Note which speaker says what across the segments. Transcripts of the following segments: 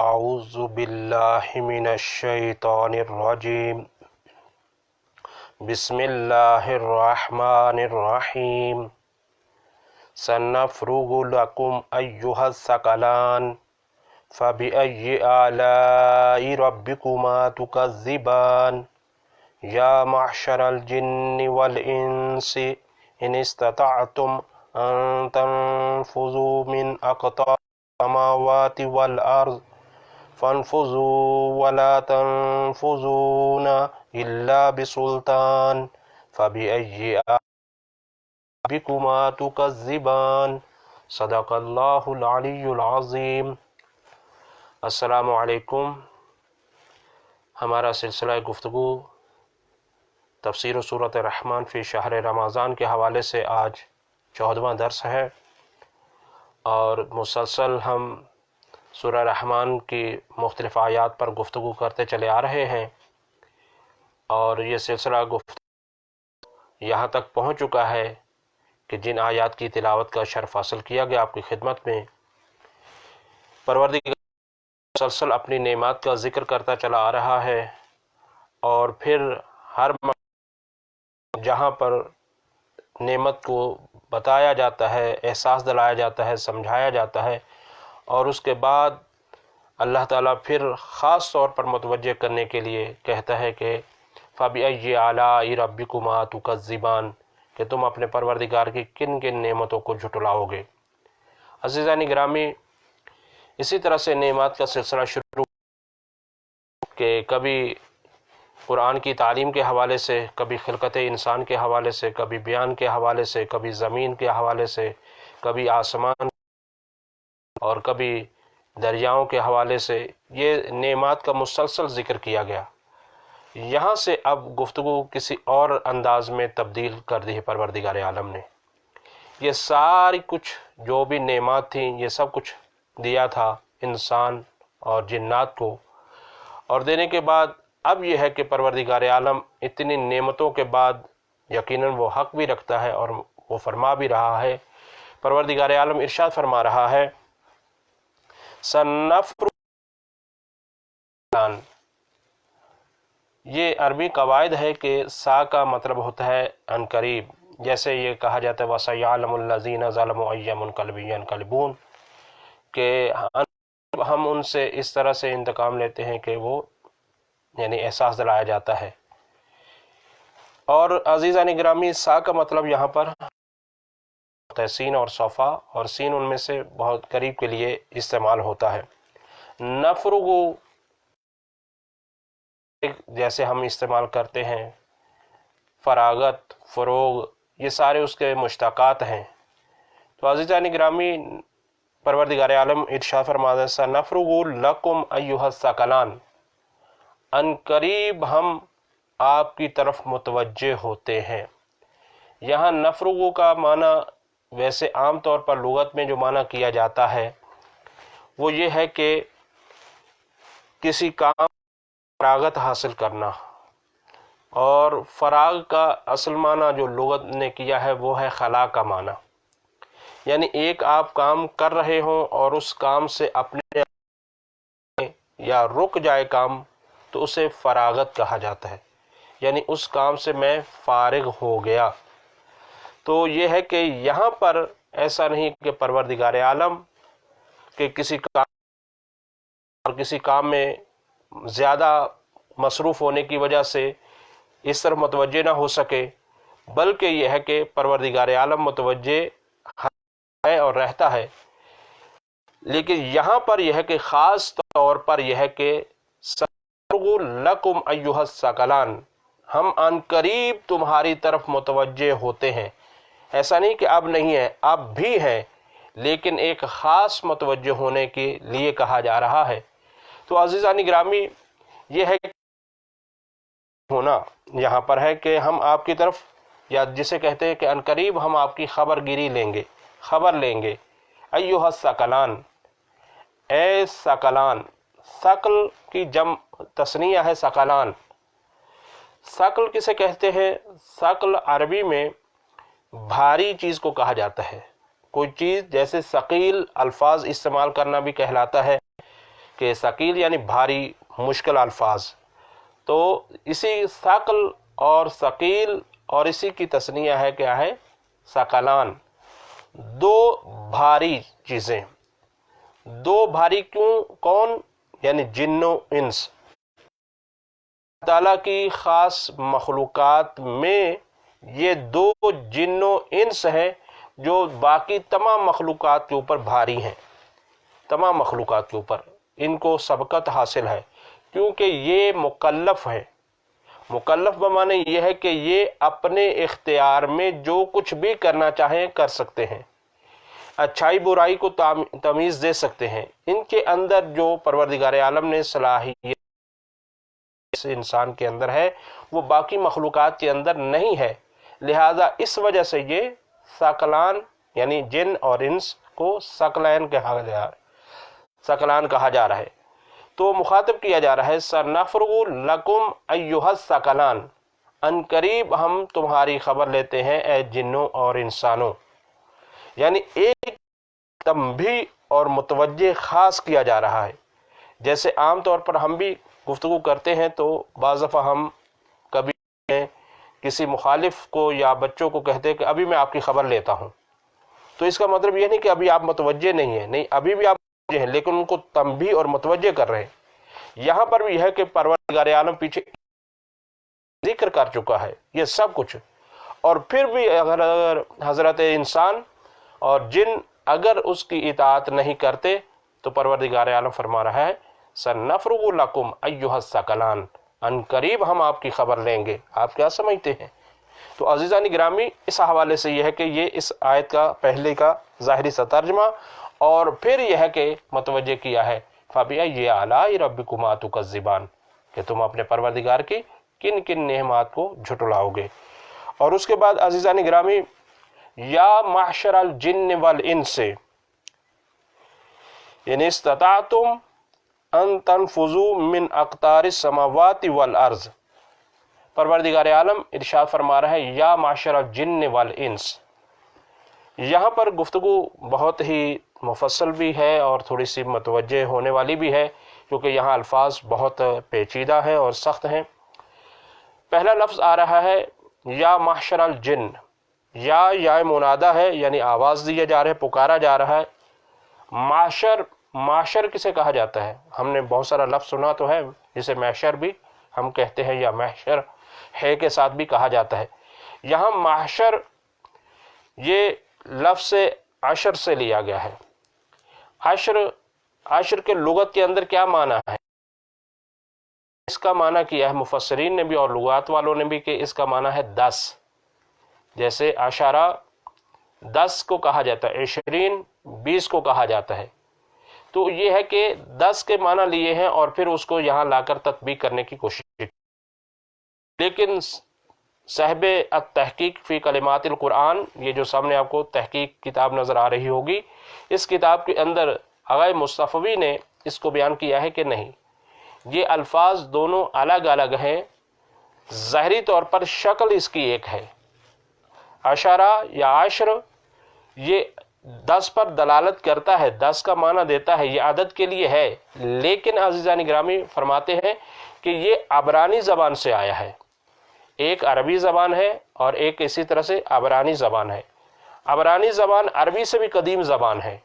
Speaker 1: اعوذ باللہ من الشیطان الرجیم بسم اللہ الرحمن الرحیم سنفرغ لکم ایہا الثقلان فبأي آلاء ربكما تكذبان یا معشر الجن والانس ان استطعتم ان تنفذوا من اقطار السماوات والارض فانفذوا ولا تنفذون الا بسلطان فبأي آلاء ربكما تكذبان صدق اللہ العلی العظیم۔ السلام علیکم۔ ہمارا سلسلہ گفتگو تفسیر سورۃ الرحمن فی شہر رمضان کے حوالے سے آج 14واں درس ہے، اور مسلسل ہم سورہ رحمان کی مختلف آیات پر گفتگو کرتے چلے آ رہے ہیں، اور یہ سلسلہ گفتگو یہاں تک پہنچ چکا ہے کہ جن آیات کی تلاوت کا شرف حاصل کیا گیا آپ کی خدمت میں، پروردگار مسلسل اپنی نعمات کا ذکر کرتا چلا آ رہا ہے، اور پھر ہر جہاں پر نعمت کو بتایا جاتا ہے، احساس دلایا جاتا ہے، سمجھایا جاتا ہے، اور اس کے بعد اللہ تعالیٰ پھر خاص طور پر متوجہ کرنے کے لیے کہتا ہے کہ فَبِأَيِّ آلَاءِ رَبِّكُمَا تُكَذِّبَانِ، کہ تم اپنے پروردگار کی کن کن نعمتوں کو جھٹلاؤ گے۔ عزیزان گرامی، اسی طرح سے نعمات کا سلسلہ شروع کہ کبھی قرآن کی تعلیم کے حوالے سے، کبھی خلقت انسان کے حوالے سے، کبھی بیان کے حوالے سے، کبھی زمین کے حوالے سے، کبھی آسمان اور کبھی دریاؤں کے حوالے سے، یہ نعمات کا مسلسل ذکر کیا گیا۔ یہاں سے اب گفتگو کسی اور انداز میں تبدیل کر دی ہے پروردگار عالم نے۔ یہ ساری کچھ جو بھی نعمات تھیں، یہ سب کچھ دیا تھا انسان اور جنات کو، اور دینے کے بعد اب یہ ہے کہ پروردگار عالم اتنی نعمتوں کے بعد یقیناً وہ حق بھی رکھتا ہے اور وہ فرما بھی رہا ہے۔ پروردگار عالم ارشاد فرما رہا ہے سنفرغ، یہ عربی قواعد ہے کہ سا کا مطلب ہوتا ہے ان قریب، جیسے یہ کہا جاتا ہے وَسَيَعْلَمُ الَّذِينَ ظَلَمُوا أَيَّ مُنقَلِبٍ يَنقَلِبُونَ، کہ ہم ان سے اس طرح سے انتقام لیتے ہیں کہ وہ یعنی احساس دلایا جاتا ہے۔ اور عزیزان گرامی، سا کا مطلب یہاں پر سین اور صفا، اور سین ان میں سے بہت قریب کے لیے استعمال ہوتا ہے۔ نفرغ جیسے ہم استعمال کرتے ہیں فراغت، فروغ، یہ سارے اس کے مشتقات ہیں۔ تو عزیزان گرامی، پروردگار عالم ارشاد فرماتا ہے سنفرغ لکم ایھا الثقلان، ان قریب ہم آپ کی طرف متوجہ ہوتے ہیں۔ یہاں نفرغ کا معنی ویسے عام طور پر لغت میں جو معنی کیا جاتا ہے وہ یہ ہے کہ کسی کام فراغت حاصل کرنا، اور فراغ کا اصل معنی جو لغت نے کیا ہے وہ ہے خلا کا معنی، یعنی ایک آپ کام کر رہے ہوں اور اس کام سے اپنے یا رک جائے کام تو اسے فراغت کہا جاتا ہے، یعنی اس کام سے میں فارغ ہو گیا۔ تو یہ ہے کہ یہاں پر ایسا نہیں کہ پروردگار عالم کہ کسی کام میں زیادہ مصروف ہونے کی وجہ سے اس طرف متوجہ نہ ہو سکے، بلکہ یہ ہے کہ پروردگار عالم متوجہ ہے اور رہتا ہے، لیکن یہاں پر یہ ہے کہ خاص طور پر یہ ہے کہ سنفرغ لکم ایھا الثقلان، ہم ان قریب تمہاری طرف متوجہ ہوتے ہیں۔ ایسا نہیں کہ اب نہیں ہے، اب بھی ہے، لیکن ایک خاص متوجہ ہونے کے لیے کہا جا رہا ہے۔ تو عزیزان گرامی، یہ ہے کہ ہونا یہاں پر ہے کہ ہم آپ کی طرف، یا جسے کہتے ہیں کہ ان قریب ہم آپ کی خبر گیری لیں گے، خبر لیں گے۔ ایھا الثقلان، اے ثقلان، ثقل کی جمع تثنیہ ہے ثقلان۔ ثقل کسے کہتے ہیں؟ ثقل عربی میں بھاری چیز کو کہا جاتا ہے۔ کوئی چیز جیسے ثقیل الفاظ استعمال کرنا بھی کہلاتا ہے کہ ثقیل یعنی بھاری مشکل الفاظ. تو اسی ثقل اور ثقیل اور اسی کی تثنیہ ہے کیا ہے؟ ثقلان. دو بھاری چیزیں. دو بھاری کیوں؟ کون؟ یعنی جن و انس. اللہ تعالیٰ کی خاص مخلوقات میں یہ دو جن و انس ہیں جو باقی تمام مخلوقات کے اوپر بھاری ہیں. تمام مخلوقات کے اوپر ان کو سبقت حاصل ہے کیونکہ یہ مکلف ہے. مکلف بمعنی یہ ہے کہ یہ اپنے اختیار میں جو کچھ بھی کرنا چاہیں کر سکتے ہیں. اچھائی برائی کو تمیز دے سکتے ہیں. ان کے اندر جو پروردگار عالم نے صلاحیت اس انسان کے اندر ہے وہ باقی مخلوقات کے اندر نہیں ہے. لہذا اس وجہ سے یہ ثقلان یعنی جن اور انس کو ثقلین ثقلان کہا جا رہا ہے. تو مخاطب کیا جا رہا ہے سنفرغ لکم ایھا الثقلان، ان قریب ہم تمہاری خبر لیتے ہیں اے جنوں اور انسانوں. یعنی ایک تنبیہ اور متوجہ خاص کیا جا رہا ہے. جیسے عام طور پر ہم بھی گفتگو کرتے ہیں تو بعض دفعہ ہم کبھی کسی مخالف کو یا بچوں کو کہتے ہیں کہ ابھی میں آپ کی خبر لیتا ہوں. تو اس کا مطلب یہ نہیں کہ ابھی آپ متوجہ نہیں ہیں، نہیں، ابھی بھی آپ متوجہ ہیں لیکن ان کو تنبیہ اور متوجہ کر رہے ہیں. یہاں پر بھی ہے کہ پروردگار عالم پیچھے ذکر کر چکا ہے یہ سب کچھ، اور پھر بھی اگر حضرت انسان اور جن اگر اس کی اطاعت نہیں کرتے تو پروردگار عالم فرما رہا ہے سنفرغ لکم ایھا الثقلان، ان قریب ہم آپ کی خبر لیں گے. آپ کیا سمجھتے ہیں؟ تو عزیزان گرامی اس حوالے سے یہ ہے کہ یہ اس آیت کا پہلے کا ظاہری سا ترجمہ، اور پھر یہ ہے کہ متوجہ کیا ہے فَبِأَيِّ آلَاءِ رَبِّكُمَا تُكَذِّبَانِ، کہ تم اپنے پروردگار کی کن کن نعمات کو جھٹلاؤ گے. اور اس کے بعد عزیزان گرامی یا معشر الجن والانس ان استطعتم ان تنفذوا من اقطار السماوات والارض. پروردگار عالم ارشاد فرما رہا ہے یا معشر الجن والانس. یہاں پر گفتگو بہت ہی مفصل بھی ہے اور تھوڑی سی متوجہ ہونے والی بھی ہے کیونکہ یہاں الفاظ بہت پیچیدہ ہیں اور سخت ہیں. پہلا لفظ آ رہا ہے یا معشر الجن. یا منادہ ہے یعنی آواز دیا جا رہا ہے، پکارا جا رہا ہے. معشر کسے کہا جاتا ہے؟ ہم نے بہت سارا لفظ سنا تو ہے جسے محشر بھی ہم کہتے ہیں یا محشر ہے کے ساتھ بھی کہا جاتا ہے. یہاں معشر یہ لفظ عشر سے لیا گیا ہے. عشر کے لغت کے اندر کیا معنی ہے؟ اس کا معنی کیا ہے مفسرین نے بھی اور لغات والوں نے بھی کہ اس کا معنی ہے 10. جیسے عشرہ 10 کو کہا جاتا ہے، 20 20 کو کہا جاتا ہے. تو یہ ہے کہ 10 کے معنی لیے ہیں اور پھر اس کو یہاں لا کر تطبیق کرنے کی کوشش کی. لیکن صاحب التحقیق فی کلمات القرآن، یہ جو سامنے آپ کو تحقیق کتاب نظر آ رہی ہوگی، اس کتاب کے اندر آغا مصطفی نے اس کو بیان کیا ہے کہ نہیں، یہ الفاظ دونوں الگ الگ ہیں. ظاہری طور پر شکل اس کی ایک ہے. عشرہ یا عشر یہ 10 پر دلالت کرتا ہے، 10 کا معنی دیتا ہے، یہ عدد کے لیے ہے. لیکن عزیزان گرامی فرماتے ہیں کہ یہ عبرانی زبان سے آیا ہے. ایک عربی زبان ہے اور ایک اسی طرح سے عبرانی زبان ہے. عبرانی زبان عربی سے بھی قدیم زبان ہے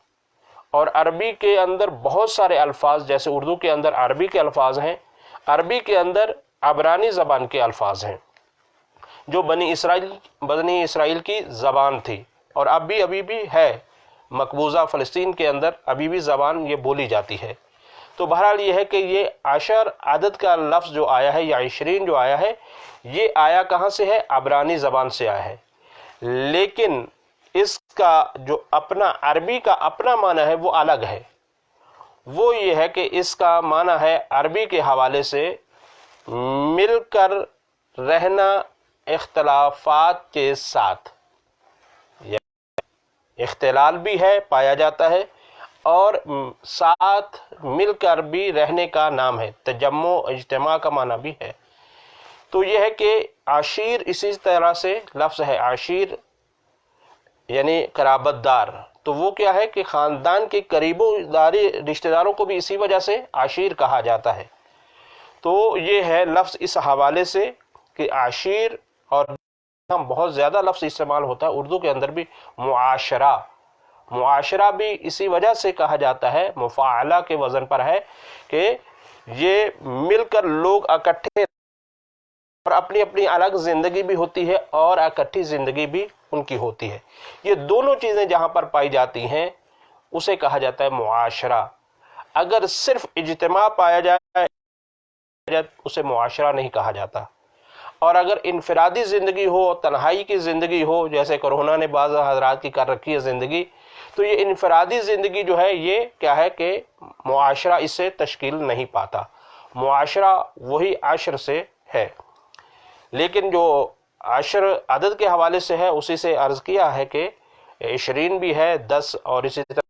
Speaker 1: اور عربی کے اندر بہت سارے الفاظ، جیسے اردو کے اندر عربی کے الفاظ ہیں، عربی کے اندر عبرانی زبان کے الفاظ ہیں جو بنی اسرائیل کی زبان تھی اور ابھی بھی ہے. مقبوضہ فلسطین کے اندر ابھی بھی زبان یہ بولی جاتی ہے. تو بہرحال یہ ہے کہ یہ عشر عدد کا لفظ جو آیا ہے یا 20 جو آیا ہے، یہ آیا کہاں سے ہے؟ عبرانی زبان سے آیا ہے. لیکن اس کا جو اپنا عربی کا اپنا معنی ہے وہ الگ ہے. وہ یہ ہے کہ اس کا معنی ہے عربی کے حوالے سے مل کر رہنا اختلافات کے ساتھ. اختلال بھی ہے، پایا جاتا ہے، اور ساتھ مل کر بھی رہنے کا نام ہے. تجمع اجتماع کا معنی بھی ہے. تو یہ ہے کہ عشیر اسی طرح سے لفظ ہے. عشیر یعنی قرابت دار، تو وہ کیا ہے کہ خاندان کے قریبوں داری رشتہ داروں کو بھی اسی وجہ سے عشیر کہا جاتا ہے۔ تو یہ ہے لفظ اس حوالے سے کہ عشیر، اور بہت زیادہ لفظ استعمال ہوتا ہے اردو کے اندر بھی معاشرہ، معاشرہ بھی اسی وجہ سے کہا جاتا ہے، مفاعلہ کے وزن پر ہے، کہ یہ مل کر لوگ اکٹھے اور اپنی اپنی الگ زندگی بھی ہوتی ہے اور اکٹھی زندگی بھی ان کی ہوتی ہے۔ یہ دونوں چیزیں جہاں پر پائی جاتی ہیں اسے کہا جاتا ہے معاشرہ۔ اگر صرف اجتماع پایا جائے اسے معاشرہ نہیں کہا جاتا، اور اگر انفرادی زندگی ہو، تنہائی کی زندگی ہو، جیسے کورونا نے بعض حضرات کی کر رکھی ہے زندگی، تو یہ انفرادی زندگی جو ہے یہ کیا ہے کہ معاشرہ اس سے تشکیل نہیں پاتا، معاشرہ وہی عشر سے ہے۔ لیکن جو عشر عدد کے حوالے سے ہے اسی سے عرض کیا ہے کہ 20 بھی ہے، 10، اور اسی طرح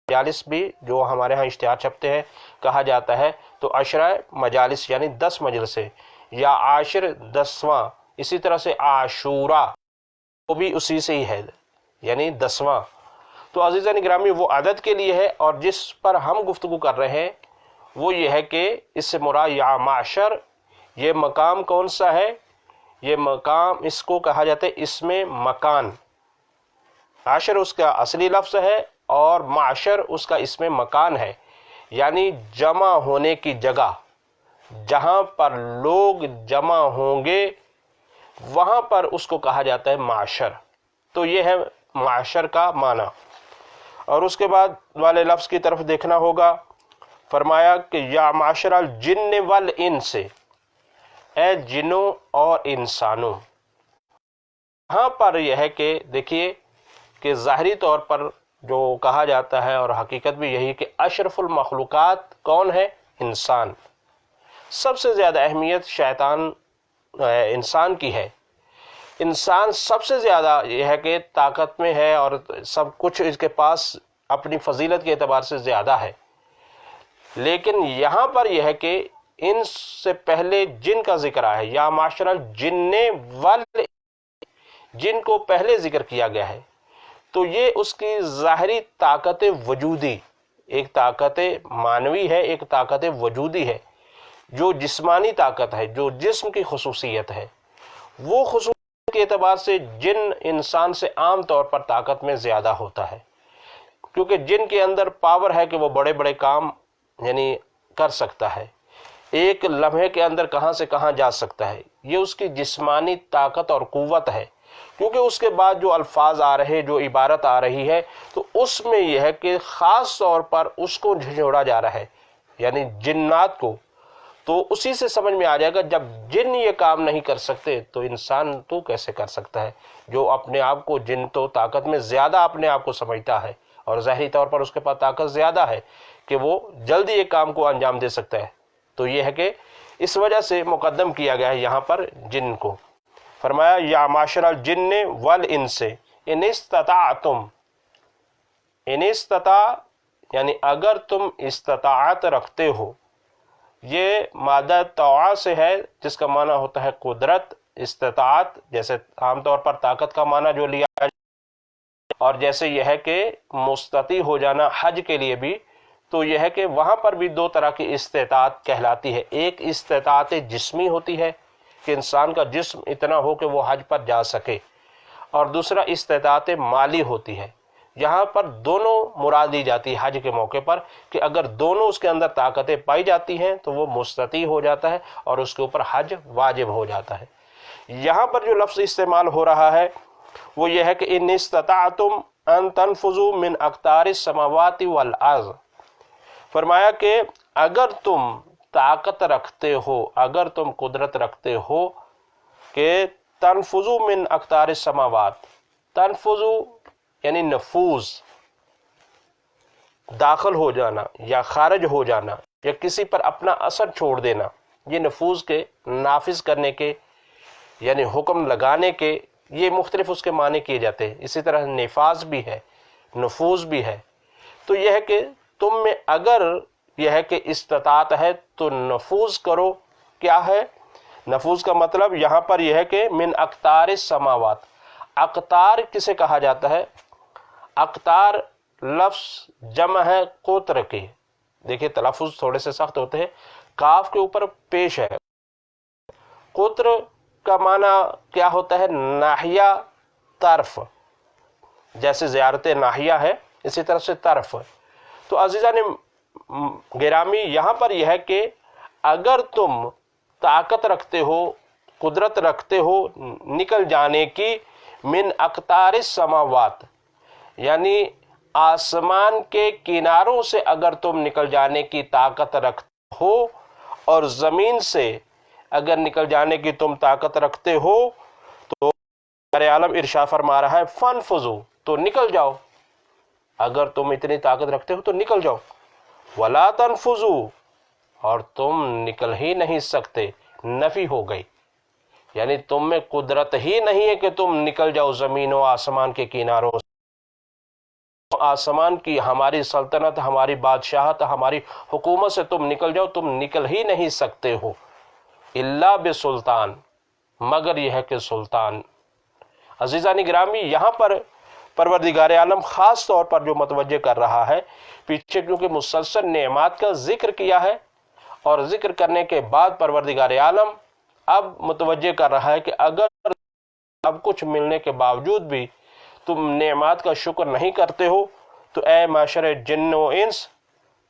Speaker 1: 40 بھی جو ہمارے ہاں اشتہار چھپتے ہیں کہا جاتا ہے، تو عشرہ مجالس یعنی 10 مجلسیں، یا عاشر 10واں، اسی طرح سے عاشورہ وہ بھی اسی سے ہی ہے یعنی 10واں۔ تو عزیزان گرامی وہ عدد کے لیے ہے، اور جس پر ہم گفتگو کر رہے ہیں وہ یہ ہے کہ اس سے مراد یا معاشر، یہ مقام کون سا ہے؟ یہ مقام اس کو کہا جاتا ہے اسم مکان، عاشر اس کا اصلی لفظ ہے اور معاشر اس کا اسم مکان ہے، یعنی جمع ہونے کی جگہ، جہاں پر لوگ جمع ہوں گے وہاں پر اس کو کہا جاتا ہے معاشر۔ تو یہ ہے معاشر کا معنی۔ اور اس کے بعد والے لفظ کی طرف دیکھنا ہوگا، فرمایا کہ یا معاشر الجن والانس، اے جنوں اور انسانوں۔ یہاں پر یہ ہے کہ دیکھیے کہ ظاہری طور پر جو کہا جاتا ہے اور حقیقت بھی یہی کہ اشرف المخلوقات کون ہے؟ انسان۔ سب سے زیادہ اہمیت شیطان انسان کی ہے، انسان سب سے زیادہ یہ ہے کہ طاقت میں ہے اور سب کچھ اس کے پاس اپنی فضیلت کے اعتبار سے زیادہ ہے، لیکن یہاں پر یہ ہے کہ ان سے پہلے جن کا ذکر آیا ہے، یا معاشر الجن والانس، جن کو پہلے ذکر کیا گیا ہے، تو یہ اس کی ظاہری طاقت وجودی، ایک طاقت معنوی ہے، ایک طاقت وجودی ہے، جو جسمانی طاقت ہے، جو جسم کی خصوصیت ہے، وہ خصوصیت کے اعتبار سے جن انسان سے عام طور پر طاقت میں زیادہ ہوتا ہے، کیونکہ جن کے اندر پاور ہے کہ وہ بڑے بڑے کام یعنی کر سکتا ہے، ایک لمحے کے اندر کہاں سے کہاں جا سکتا ہے، یہ اس کی جسمانی طاقت اور قوت ہے۔ کیونکہ اس کے بعد جو الفاظ آ رہے، جو عبارت آ رہی ہے، تو اس میں یہ ہے کہ خاص طور پر اس کو جھنجھوڑا جا رہا ہے، یعنی جنات کو، تو اسی سے سمجھ میں آ جائے گا جب جن یہ کام نہیں کر سکتے تو انسان تو کیسے کر سکتا ہے، جو اپنے آپ کو جن تو طاقت میں زیادہ اپنے آپ کو سمجھتا ہے اور ظاہری طور پر اس کے پاس طاقت زیادہ ہے کہ وہ جلدی ایک کام کو انجام دے سکتا ہے، تو یہ ہے کہ اس وجہ سے مقدم کیا گیا ہے یہاں پر جن کو۔ فرمایا یا معاشر الجن والانس ان استطعتم، ان استطاع یعنی اگر تم استطاعت رکھتے ہو، یہ مادہ طوع سے ہے جس کا معنی ہوتا ہے قدرت، استطاعت جیسے عام طور پر طاقت کا معنی جو لیا جائے، اور جیسے یہ ہے کہ مستطیع ہو جانا حج کے لیے بھی، تو یہ ہے کہ وہاں پر بھی دو طرح کی استطاعت کہلاتی ہے، ایک استطاعت جسمی ہوتی ہے کہ انسان کا جسم اتنا ہو کہ وہ حج پر جا سکے، اور دوسرا استطاعت مالی ہوتی ہے۔ یہاں پر دونوں مراد لی جاتی ہے حج کے موقع پر کہ اگر دونوں اس کے اندر طاقتیں پائی جاتی ہیں تو وہ مستطیع ہو جاتا ہے اور اس کے اوپر حج واجب ہو جاتا ہے۔ یہاں پر جو لفظ استعمال ہو رہا ہے وہ یہ ہے کہ ان استطعتم ان تنفذوا من اقطار السماوات والارض، فرمایا کہ اگر تم طاقت رکھتے ہو، اگر تم قدرت رکھتے ہو کہ تنفذوا من اقطار السماوات، تنفذوا یعنی نفوذ، داخل ہو جانا یا خارج ہو جانا یا کسی پر اپنا اثر چھوڑ دینا، یہ نفوذ کے نافذ کرنے کے یعنی حکم لگانے کے، یہ مختلف اس کے معنی کیے جاتے ہیں۔ اسی طرح نفاذ بھی ہے، نفوذ بھی ہے۔ تو یہ ہے کہ تم میں اگر یہ ہے کہ استطاعت ہے تو نفوذ کرو۔ کیا ہے نفوذ کا مطلب؟ یہاں پر یہ ہے کہ من اقطار السماوات، اقطار کسے کہا جاتا ہے؟ اقطار لفظ جمع ہے قطر کے، دیکھیں تلفظ تھوڑے سے سخت ہوتے ہیں، کاف کے اوپر پیش ہے۔ قطر کا معنی کیا ہوتا ہے؟ ناحیہ، طرف، جیسے زیارت ناحیہ ہے اسی طرح سے طرف۔ تو عزیزان گرامی یہاں پر یہ ہے کہ اگر تم طاقت رکھتے ہو، قدرت رکھتے ہو نکل جانے کی، من اقطار السماوات، یعنی آسمان کے کناروں سے اگر تم نکل جانے کی طاقت رکھتے ہو، اور زمین سے اگر نکل جانے کی تم طاقت رکھتے ہو، تو میرے عالم ارشاد فرما رہا ہے فانفذوا، تو نکل جاؤ، اگر تم اتنی طاقت رکھتے ہو تو نکل جاؤ، ولا تنفذوا، اور تم نکل ہی نہیں سکتے، نفی ہو گئی، یعنی تم میں قدرت ہی نہیں ہے کہ تم نکل جاؤ زمین و آسمان کے کناروں سے، آسمان کی ہماری سلطنت، ہماری بادشاہت، ہماری حکومت سے تم نکل جاؤ، تم نکل ہی نہیں سکتے ہو، الا بسلطان، مگر یہ ہے کہ سلطان۔ عزیزان گرامی یہاں پر پروردگار عالم خاص طور پر جو متوجہ کر رہا ہے، پیچھے کیونکہ مسلسل نعمات کا ذکر کیا ہے، اور ذکر کرنے کے بعد پروردگار عالم اب متوجہ کر رہا ہے کہ اگر اب کچھ ملنے کے باوجود بھی تم نعمات کا شکر نہیں کرتے ہو، تو اے معاشر جن و انس،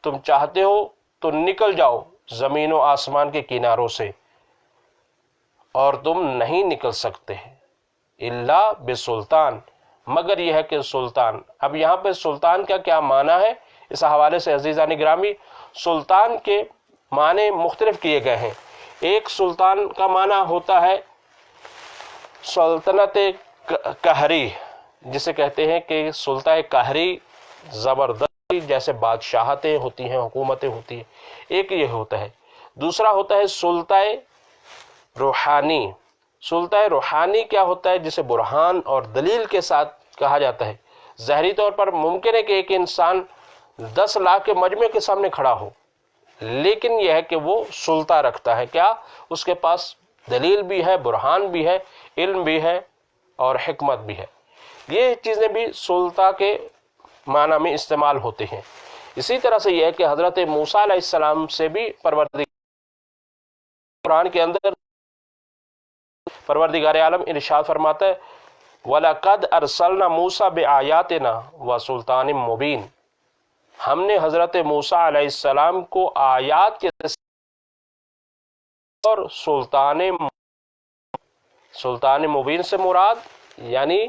Speaker 1: تم چاہتے ہو تو نکل جاؤ زمین و آسمان کے کناروں سے، اور تم نہیں نکل سکتے، الا بسلطان، مگر یہ ہے کہ سلطان۔ اب یہاں پہ سلطان کا کیا معنی ہے، اس حوالے سے عزیزان گرامی سلطان کے معنی مختلف کیے گئے ہیں۔ ایک سلطان کا معنی ہوتا ہے سلطنت قہری، جسے کہتے ہیں کہ سلطہ قہری، زبردستی، جیسے بادشاہتیں ہوتی ہیں، حکومتیں ہوتی ہیں، ایک یہ ہوتا ہے۔ دوسرا ہوتا ہے سلطہ روحانی۔ سلطہ روحانی کیا ہوتا ہے؟ جسے برہان اور دلیل کے ساتھ کہا جاتا ہے۔ ظاہری طور پر ممکن ہے کہ ایک انسان 10 لاکھ کے مجمع کے سامنے کھڑا ہو، لیکن یہ ہے کہ وہ سلطہ رکھتا ہے، کیا؟ اس کے پاس دلیل بھی ہے، برہان بھی ہے، علم بھی ہے اور حکمت بھی ہے۔ یہ چیزیں بھی سلطہ کے معنی میں استعمال ہوتے ہیں۔ اسی طرح سے یہ ہے کہ حضرت موسیٰ علیہ السلام سے بھی قرآن کے اندر پروردگار عالم ارشاد فرماتا ہے وَلَقَدْ أَرْسَلْنَا مُوسَىٰ بِآيَاتِنَا وَسُلْطَانٍ مُبِينٍ، ہم نے حضرت موسیٰ علیہ السلام کو آیات کے اور سلطان مبین سے مراد یعنی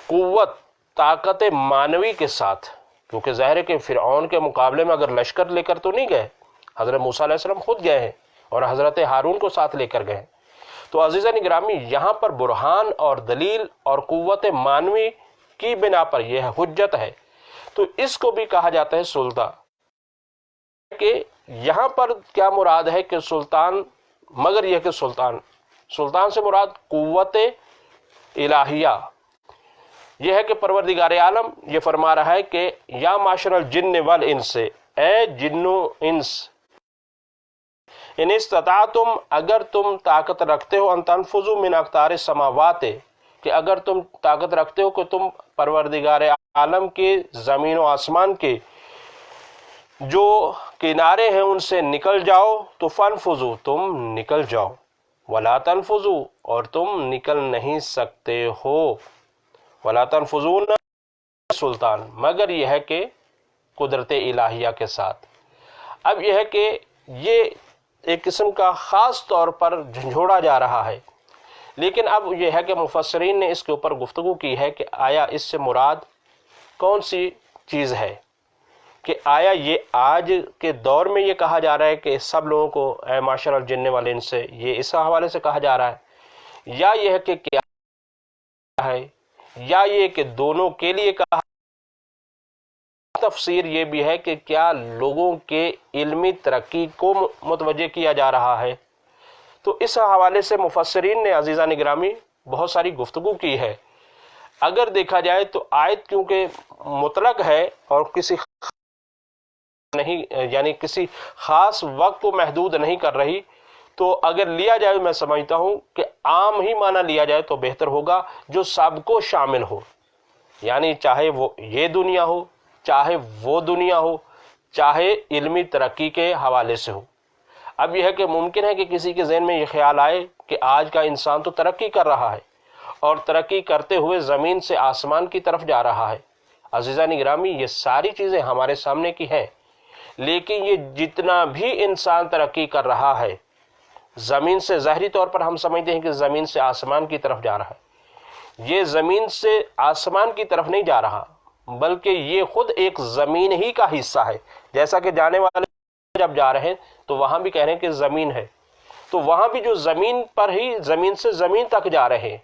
Speaker 1: قوت، طاقت معنوی کے ساتھ، کیونکہ ظاہر ہے کہ فرعون کے مقابلے میں اگر لشکر لے کر تو نہیں گئے، حضرت موسیٰ علیہ السلام خود گئے ہیں اور حضرت ہارون کو ساتھ لے کر گئے۔ تو عزیزان گرامی یہاں پر برہان اور دلیل اور قوت معنوی کی بنا پر یہ حجت ہے، تو اس کو بھی کہا جاتا ہے سلطہ۔ کہ یہاں پر کیا مراد ہے کہ سلطان، مگر یہ کہ سلطان سے مراد قوت الہیہ۔ یہ ہے کہ پروردگار عالم یہ فرما رہا ہے کہ یا معاشر الجن والانس، اے جن و انس، ان استطاعتم، اگر تم طاقت رکھتے ہو، ان تنفذوا من اقطار السماوات، کہ اگر تم طاقت رکھتے ہو کہ تم پروردگار عالم کے زمین و آسمان کے جو کنارے ہیں ان سے نکل جاؤ، تو فانفذوا، تم نکل جاؤ، ولا تنفذوا، اور تم نکل نہیں سکتے ہو، ولا تنفذون سلطان، مگر یہ ہے کہ قدرت الہیہ کے ساتھ۔ اب یہ ہے کہ یہ ایک قسم کا خاص طور پر جھنجھوڑا جا رہا ہے، لیکن اب یہ ہے کہ مفسرین نے اس کے اوپر گفتگو کی ہے کہ آیا اس سے مراد کون سی چیز ہے، کہ آیا یہ آج کے دور میں یہ کہا جا رہا ہے کہ سب لوگوں کو اے معاشر الجن والانس سے، یہ اس حوالے سے کہا جا رہا ہے، یا یہ ہے کہ کیا ہے، یا یہ کہ دونوں کے لیے کہا۔ تفسیر یہ بھی ہے کہ کیا لوگوں کے علمی ترقی کو متوجہ کیا جا رہا ہے۔ تو اس حوالے سے مفسرین نے عزیزان گرامی بہت ساری گفتگو کی ہے۔ اگر دیکھا جائے تو آیت کیونکہ مطلق ہے اور کسی نہیں، یعنی کسی خاص وقت کو محدود نہیں کر رہی، تو اگر لیا جائے میں سمجھتا ہوں کہ عام ہی معنی لیا جائے تو بہتر ہوگا، جو سب کو شامل ہو، یعنی چاہے وہ یہ دنیا ہو، چاہے وہ دنیا ہو، چاہے علمی ترقی کے حوالے سے ہو۔ اب یہ ہے کہ ممکن ہے کہ کسی کے ذہن میں یہ خیال آئے کہ آج کا انسان تو ترقی کر رہا ہے اور ترقی کرتے ہوئے زمین سے آسمان کی طرف جا رہا ہے۔ عزیزان گرامی، یہ ساری چیزیں ہمارے سامنے کی ہیں، لیکن یہ جتنا بھی انسان ترقی کر رہا ہے زمین سے، ظاہری طور پر ہم سمجھتے ہیں کہ زمین سے آسمان کی طرف جا رہا ہے، یہ زمین سے آسمان کی طرف نہیں جا رہا، بلکہ یہ خود ایک زمین ہی کا حصہ ہے۔ جیسا کہ جانے والے جب جا رہے ہیں تو وہاں بھی کہہ رہے ہیں کہ زمین ہے، تو وہاں بھی جو زمین پر ہی، زمین سے زمین تک جا رہے ہیں۔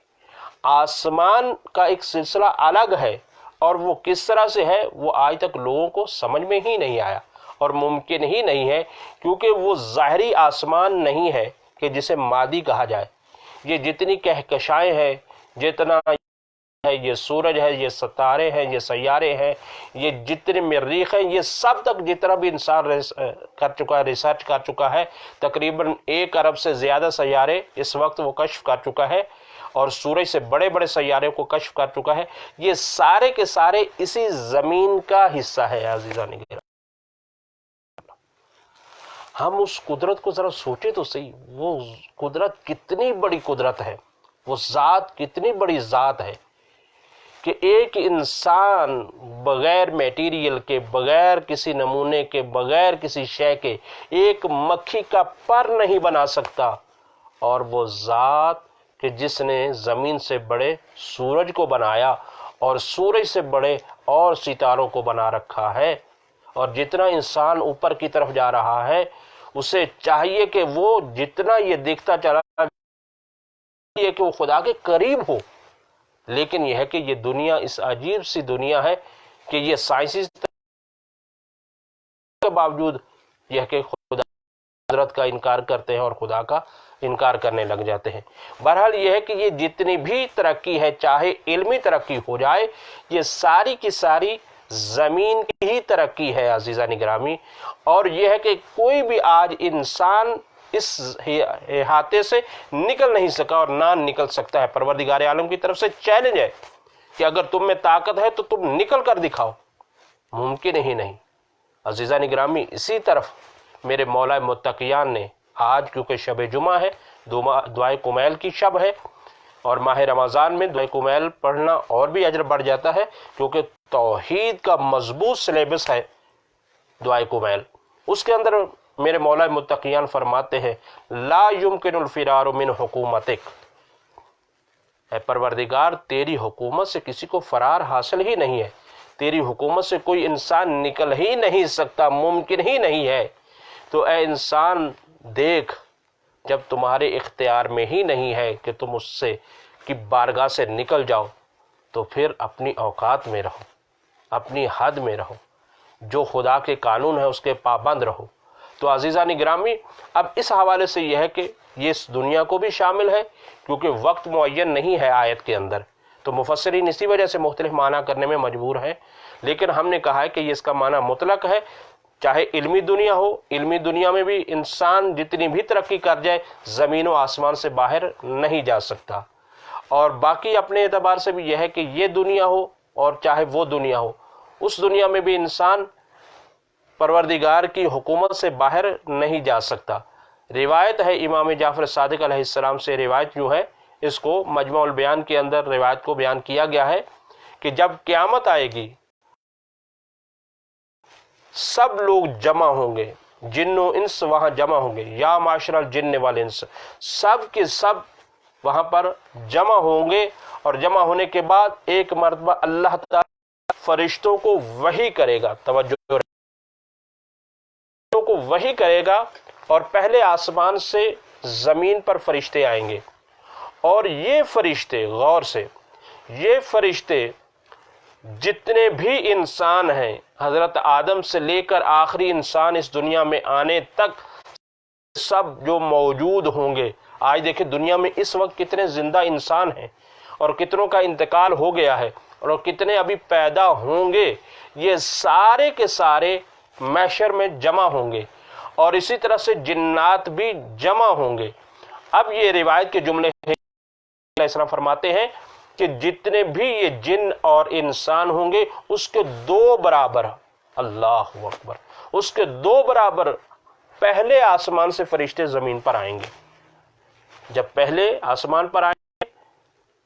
Speaker 1: آسمان کا ایک سلسلہ الگ ہے، اور وہ کس طرح سے ہے وہ آج تک لوگوں کو سمجھ میں ہی نہیں آیا، اور ممکن ہی نہیں ہے، کیونکہ وہ ظاہری آسمان نہیں ہے کہ جسے مادی کہا جائے۔ یہ جتنی کہکشائیں ہیں، جتنا ہے، یہ سورج ہے، یہ ستارے ہیں، یہ سیارے ہیں، یہ جتنے مریخ ہیں، یہ سب تک جتنا بھی انسان کر چکا ہے، ریسرچ کر چکا ہے، تقریباً 1 ارب سے زیادہ سیارے اس وقت وہ کشف کر چکا ہے، اور سورج سے بڑے بڑے سیارے کو کشف کر چکا ہے۔ یہ سارے کے سارے اسی زمین کا حصہ ہے۔ عزیزان گرامی، ہم اس قدرت کو ذرا سوچیں تو صحیح، وہ قدرت کتنی بڑی قدرت ہے، وہ ذات کتنی بڑی ذات ہے کہ ایک انسان بغیر میٹیریل کے، بغیر کسی نمونے کے، بغیر کسی شے کے ایک مکھی کا پر نہیں بنا سکتا، اور وہ ذات کہ جس نے زمین سے بڑے سورج کو بنایا اور سورج سے بڑے اور ستاروں کو بنا رکھا ہے، اور جتنا انسان اوپر کی طرف جا رہا ہے اسے چاہیے کہ وہ جتنا یہ دیکھتا چلا جائے کہ وہ خدا کے قریب ہو، لیکن یہ ہے کہ یہ دنیا اس عجیب سی دنیا ہے کہ یہ سائنسی کے باوجود یہ کہ خدا قدرت کا انکار کرتے ہیں اور خدا کا انکار کرنے لگ جاتے ہیں۔ بہرحال یہ ہے کہ یہ جتنی بھی ترقی ہے، چاہے علمی ترقی ہو جائے، یہ ساری کی ساری زمین کی ہی ترقی ہے عزیزان گرامی، اور یہ ہے کہ کوئی بھی آج انسان اس احاطے سے نکل نہیں سکا اور نہ نکل سکتا ہے۔ پروردگار عالم کی طرف سے چیلنج ہے کہ اگر تم میں طاقت ہے تو تم نکل کر دکھاؤ، ممکن ہی نہیں۔ عزیزان گرامی، اسی طرف میرے مولا متقیان نے آج کیونکہ شب جمعہ ہے، دعائے کمیل کی شب ہے، اور ماہ رمضان میں دعائے کمیل پڑھنا اور بھی اجر بڑھ جاتا ہے، کیونکہ توحید کا مضبوط سلیبس ہے دعائے کمیل۔ اس کے اندر میرے مولا متقیان فرماتے ہیں، لا یمکن الفرار من حکومتک، اے پروردگار تیری حکومت سے کسی کو فرار حاصل ہی نہیں ہے، تیری حکومت سے کوئی انسان نکل ہی نہیں سکتا، ممکن ہی نہیں ہے۔ تو اے انسان دیکھ، جب تمہارے اختیار میں ہی نہیں ہے کہ تم اس سے کی بارگاہ سے نکل جاؤ، تو پھر اپنی اوقات میں رہو، اپنی حد میں رہو، جو خدا کے قانون ہے اس کے پابند رہو۔ تو عزیزان گرامی، اب اس حوالے سے یہ ہے کہ یہ اس دنیا کو بھی شامل ہے، کیونکہ وقت معین نہیں ہے آیت کے اندر، تو مفسرین اسی وجہ سے مختلف معنی کرنے میں مجبور ہیں، لیکن ہم نے کہا ہے کہ یہ اس کا معنی مطلق ہے، چاہے علمی دنیا ہو، علمی دنیا میں بھی انسان جتنی بھی ترقی کر جائے زمین و آسمان سے باہر نہیں جا سکتا، اور باقی اپنے اعتبار سے بھی یہ ہے کہ یہ دنیا ہو اور چاہے وہ دنیا ہو، اس دنیا میں بھی انسان پروردگار کی حکومت سے باہر نہیں جا سکتا۔ روایت ہے امام جعفر صادق علیہ السلام سے، روایت جو ہے اس کو مجمع البیان کے اندر روایت کو بیان کیا گیا ہے کہ جب قیامت آئے گی سب لوگ جمع ہوں گے، جن و انس وہاں جمع ہوں گے، یا معاشر الجن والانس، سب کے سب وہاں پر جمع ہوں گے، اور جمع ہونے کے بعد ایک مرتبہ اللہ تعالی فرشتوں کو وحی کرے گا، توجہ کو وحی کرے گا، اور پہلے آسمان سے زمین پر فرشتے آئیں گے، اور یہ فرشتے، غور سے، یہ فرشتے جتنے بھی انسان ہیں، حضرت آدم سے لے کر آخری انسان اس دنیا میں آنے تک، سب جو موجود ہوں گے۔ آج دیکھیں دنیا میں اس وقت کتنے زندہ انسان ہیں، اور کتنوں کا انتقال ہو گیا ہے، اور کتنے ابھی پیدا ہوں گے، یہ سارے کے سارے محشر میں جمع ہوں گے، اور اسی طرح سے جنات بھی جمع ہوں گے۔ اب یہ روایت کے جملے ہیں، علیہ السلام فرماتے ہیں کہ جتنے بھی یہ جن اور انسان ہوں گے اس کے 2 برابر، اللہ اکبر، اس کے 2 برابر پہلے آسمان سے فرشتے زمین پر آئیں گے۔ جب پہلے آسمان پر آئیں گے،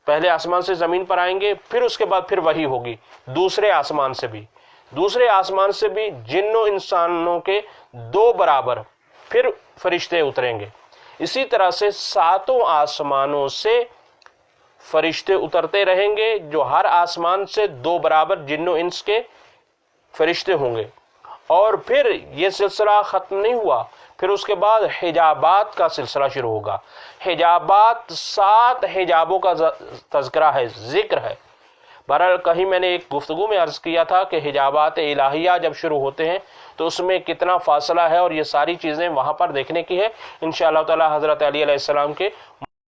Speaker 1: پہلے آسمان سے زمین پر آئیں گے، پھر اس کے بعد پھر وحی ہوگی دوسرے آسمان سے بھی، دوسرے آسمان سے بھی جنوں انسانوں کے 2 برابر پھر فرشتے اتریں گے۔ اسی طرح سے 7 آسمانوں سے فرشتے اترتے رہیں گے، جو ہر آسمان سے 2 برابر جنوں انس کے فرشتے ہوں گے۔ اور پھر یہ سلسلہ ختم نہیں ہوا، پھر اس کے بعد حجابات کا سلسلہ شروع ہوگا۔ حجابات 7 حجابوں کا تذکرہ ہے، ذکر ہے۔ بہرحال کہیں میں نے ایک گفتگو میں عرض کیا تھا کہ حجابات الہیہ جب شروع ہوتے ہیں تو اس میں کتنا فاصلہ ہے، اور یہ ساری چیزیں وہاں پر دیکھنے کی ہے۔ انشاءاللہ تعالی حضرت علی علیہ السلام کے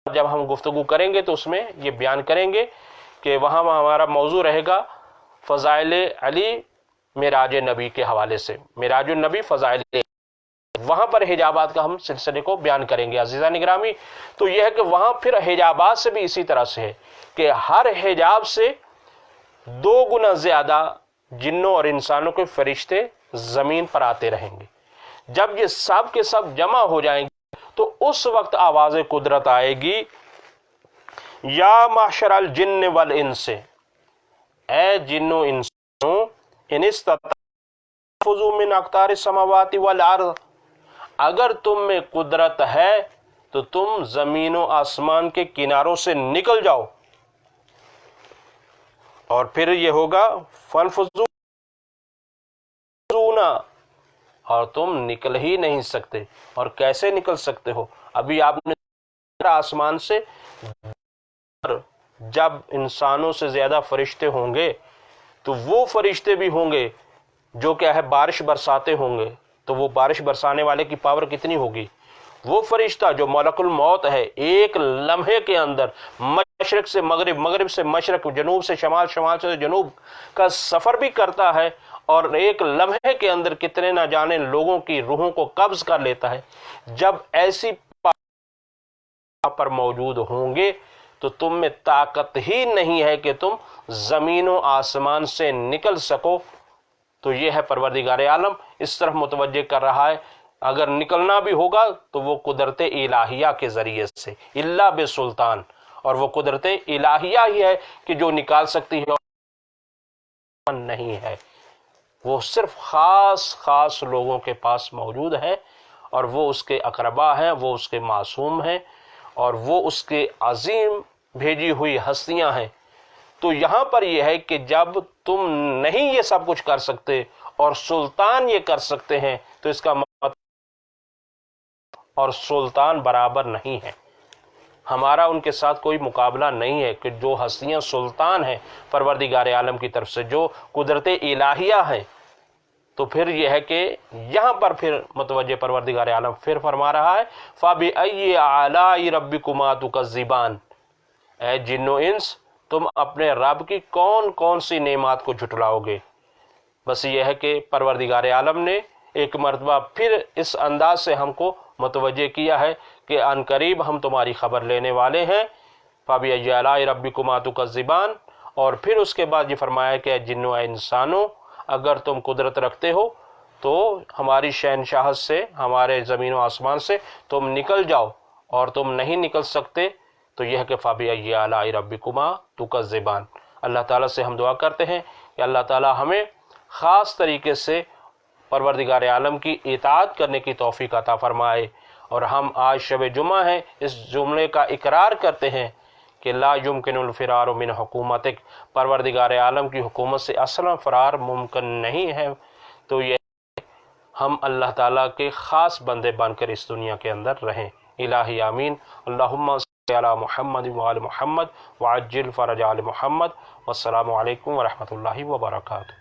Speaker 1: جب ہم گفتگو کریں گے تو اس میں یہ بیان کریں گے کہ وہاں ہمارا موضوع رہے گا فضائل علی معراج نبی کے حوالے سے، معراج النبی فضائل، وہاں پر حجابات کا ہم سلسلے کو بیان کریں گے عزیزان گرامی۔ تو یہ ہے کہ وہاں پھر حجابات سے بھی اسی طرح سے ہے کہ ہر حجاب سے 2 گنا زیادہ جنوں اور انسانوں کے فرشتے زمین پر آتے رہیں گے۔ جب یہ سب کے سب جمع ہو جائیں گے تو اس وقت آواز قدرت آئے گی، یا معشر الجن والانس، اے جنوں انسانوں، ان استطعتم من اقطار السماوات والارض، اگر تم میں قدرت ہے تو تم زمین و آسمان کے کناروں سے نکل جاؤ۔ اور پھر یہ ہوگا فانفذوا، اور تم نکل ہی نہیں سکتے۔ اور کیسے نکل سکتے ہو؟ ابھی آپ نے آسمان سے جب انسانوں سے زیادہ فرشتے ہوں گے تو وہ فرشتے بھی ہوں گے جو کیا ہے بارش برساتے ہوں گے، تو وہ بارش برسانے والے کی پاور کتنی ہوگی؟ وہ فرشتہ جو ملک الموت ہے، ایک لمحے کے اندر مشرق سے مغرب، مغرب سے مشرق، جنوب سے شمال، شمال سے جنوب کا سفر بھی کرتا ہے، اور ایک لمحے کے اندر کتنے نہ جانے لوگوں کی روحوں کو قبض کر لیتا ہے۔ جب ایسی پر موجود ہوں گے تو تم میں طاقت ہی نہیں ہے کہ تم زمین و آسمان سے نکل سکو۔ تو یہ ہے پروردگار عالم اس طرف متوجہ کر رہا ہے، اگر نکلنا بھی ہوگا تو وہ قدرت الہیہ کے ذریعے سے، الا بسلطان، اور وہ قدرت الہیہ ہی ہے کہ جو نکال سکتی ہے، نہیں ہے، وہ صرف خاص لوگوں کے پاس موجود ہے، اور وہ اس کے اقربا ہیں، وہ اس کے معصوم ہیں، اور وہ اس کے عظیم بھیجی ہوئی ہستیاں ہیں۔ تو یہاں پر یہ ہے کہ جب تم نہیں یہ سب کچھ کر سکتے اور سلطان یہ کر سکتے ہیں تو اس کا مطلب، اور سلطان برابر نہیں ہے، ہمارا ان کے ساتھ کوئی مقابلہ نہیں ہے، کہ جو ہستیاں سلطان ہیں پروردگار عالم کی طرف سے، جو قدرت الہیہ ہیں، تو پھر یہ ہے کہ یہاں پر پھر متوجہ پروردگار عالم پھر فرما رہا ہے فَبِأَيِّ آلَاءِ رَبِّكُمَا تُكَذِّبَانِ، اے جن و انس تم اپنے رب کی کون کون سی نعمات کو جھٹلاؤ گے۔ بس یہ ہے کہ پروردگار عالم نے ایک مرتبہ پھر اس انداز سے ہم کو متوجہ کیا ہے کہ ان قریب ہم تمہاری خبر لینے والے ہیں، فَبِأَيِّ آلَاءِ رَبِّكُمَا تُكَذِّبَانِ، اور پھر اس کے بعد یہ فرمایا کہ اے جنوں اے انسانوں، اگر تم قدرت رکھتے ہو تو ہماری شہنشاہت سے، ہمارے زمین و آسمان سے تم نکل جاؤ، اور تم نہیں نکل سکتے تو یہ ہے کہ فَبِأَيِّ آلَاءِ رَبِّكُمَا تُكَذِّبَانِ۔ اللہ تعالیٰ سے ہم دعا کرتے ہیں کہ اللہ تعالیٰ ہمیں خاص طریقے سے پروردگار عالم کی اطاعت کرنے کی توفیق عطا فرمائے، اور ہم آج شب جمعہ ہیں، اس جملے کا اقرار کرتے ہیں کہ لا یمکن الفرار من حکومتک، پروردگار عالم کی حکومت سے اصلا فرار ممکن نہیں ہے۔ تو یہ ہم اللہ تعالیٰ کے خاص بندے بن کر اس دنیا کے اندر رہیں۔ الہی آمین۔ اللہم صلی علی محمد وعلی محمد وعجل فرج آل محمد، والسلام علیکم ورحمۃ اللہ وبرکاتہ۔